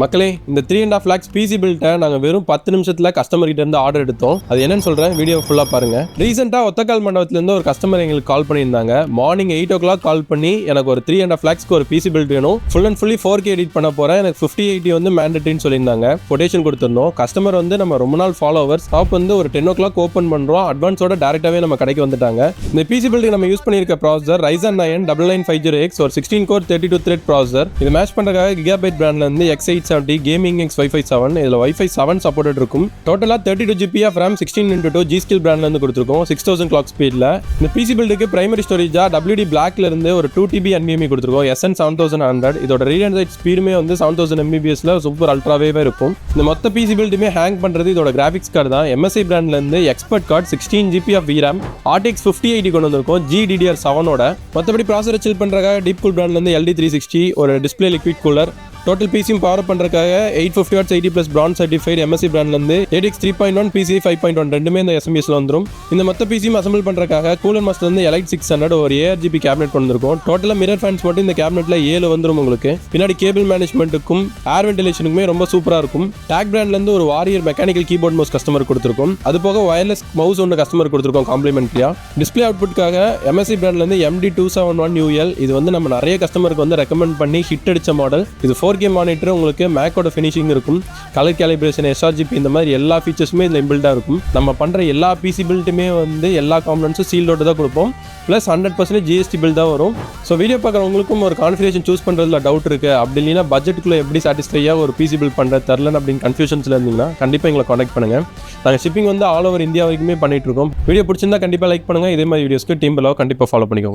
மக்களே இந்த 3.5 lakhs PC பில்ட்டை நாங்கள் வெறும் 10 நிமிஷத்தில் கஸ்டமர் கிட்ட இருந்து ஆர்டர் எடுத்தோம். அது என்னன்னு சொல்கிறேன், வீடியோ ஃபுல்லாக பாருங்க. ரீசெண்டாக ஒத்தக்கால் மண்டபத்திலேருந்து ஒரு கஸ்டமர் எங்களுக்கு கால் பண்ணியிருந்தாங்க. மார்னிங் 8 o'clock கால் பண்ணி எனக்கு ஒரு 3.5 lakhsக்கு ஒரு பிசி பில்ட் வேணும், full and fully 4K edit பண்ண போகிறேன், எனக்கு 5080 வந்து மேண்டட்ரின்னு சொல்லியிருந்தாங்க. கொட்டேஷன் கொடுத்துருந்தோம். கஸ்டமர் வந்து நம்ம ரொம்ப நாள் ஃபாலோவர்ஸ். ஷாப் வந்து ஒரு 10 o'clock ஓப்பன் பண்ணுறோம். அட்வான்ஸோட டேரெக்டாகவே நம்ம கடைக்கு வந்துட்டாங்க. இந்த பிசி பில்ட்டுக்கு நம்ம யூஸ் பண்ணியிருக்க ப்ராசஸர் Ryzen 9 9950X ஒரு 16 core 32 thread ப்ராசஸர். இது மேட்ச் பண்ணுறதுக்காக Gigabyte பிராண்ட்லேருந்து X870 கேமிங் Wi-Fi 7 இதில் Wi-Fi 7 சப்போர்ட்டட் இருக்கும். டோட்டலாக 32 GB of RAM 16x2 G-Skill பிராண்ட்லேருந்து கொடுத்துருக்கோம் 6000 clock ஸ்பீடில். இந்த பிசி பில்டுக்கு பிரைமரி ஸ்டோரேஜாக WD Blackலேருந்து ஒரு 2TB NVMe கொடுத்துருக்கோம் SN7100. இதோட ரீட் அண்ட் ரைட் ஸ்பீடுமே வந்து 7000 MBPSல சூப்பர் அல்ட்ராவேவே இருக்கும். இந்த மொத்த பிசி பில்டுமே ஹேங் பண்ணுறது இதோட கிராஃபிக்ஸ் கார்டு தான். MSI பிராண்ட்லேருந்து expert card 16 GB of VRAM RTX 5080 கொண்டு வந்திருக்கும் GDDR7ஓட. மற்றபடி ப்ராசஸர் சில் பண்ணுறதுக்காக டீப் கூல் பிராண்ட்லேருந்து LD360 ஒரு டிஸ்பிளே லிக்விட் கூலர். டோட்டல் பிசியும் பவர் பண்ணுறதுக்காக 850 watts 80+ பிராண்ட் சர்டிஃபைட் MSI பிராண்ட்லேருந்து ATX 3.1 PCI 5.1 ரெண்டுமே இந்த SMBSல வந்துடும். இந்த மொத்த பிசியும் அசம்பிள் பண்ணுறதுக்காக கூலர் மாஸ்டர்லேருந்து Elite 600 ஒரு ARGB கேபினெட் கொண்டு வந்திருக்கும். டோட்டலாக மிரர் ஃபேன்ஸ் மட்டும் இந்த கேபினெட்டில் 7 வந்துடும் உங்களுக்கு. பின்னாடி கேபிள் மேனேஜ்மெண்ட்டுக்கும் ஏர் வென்டிலேஷனுக்குமே ரொம்ப சூப்பராக இருக்கும். டேக் பிராண்ட்லேருந்து ஒரு warrior mechanical keyboard mouse customer கொடுத்துருக்கும். அது போக வயர்லெஸ் மவுஸ் ஒன்று கஸ்டமர் கொடுத்துருக்கோம் காம்ப்ளிமெண்ட்ரியா. டிஸ்பிளே அவுட்புட்காக MSI பிராண்ட்லேருந்து MD271UL இது வந்து நம்ம நிறைய கஸ்டமருக்கு வந்து ரெக்கமெண்ட் பண்ணி ஹிட் அடிச்ச மாடல். இது 4K மானிட்டர், உங்களுக்கு மேக்கோட ஃபினிஷிங் இருக்கும், கலர் கேலிப்ரேஷன், sRGB இந்த மாதிரி எல்லா ஃபீச்சர்ஸுமே இதில் இன்பில்டாக இருக்கும். நம்ம பண்ணுற எல்லா பிசி பில்ட்டுமே வந்து எல்லா காம்பனன்ட்ஸும் சீல்டோடு தான் கொடுப்போம். ப்ளஸ் 100% GST பில் தான் வரும். ஸோ வீடியோ பார்க்குறவங்களுக்கும் ஒரு கான்ஃபிகரேஷன் சூஸ் பண்ணுறதுல டவுட் இருக்குது, அப்படி இல்லைன்னா பட்ஜெட்டுக்குள்ளே எப்படி சாட்டிஸ்ஃபையாக ஒரு பிசி பில் பண்ணுறது தரலன்னு அப்படின்னு கன்ஃபியூஷன்ஸில் இருந்தீங்கன்னா கண்டிப்பாக எங்களை கான்டாக்ட் பண்ணுங்கள். நாங்கள் ஷிப்பிங் வந்து ஆல் ஓவர் இந்தியா வரைக்குமே பண்ணிகிட்டு இருக்கோம். வீடியோ பிடிச்சிருந்தா கண்டிப்பாக லைக் பண்ணுங்கள். இதே மாதிரி வீடியோஸ்க்கு டீம் பெலாவை கண்டிப்பாக ஃபாலோ பண்ணிக்கோங்க.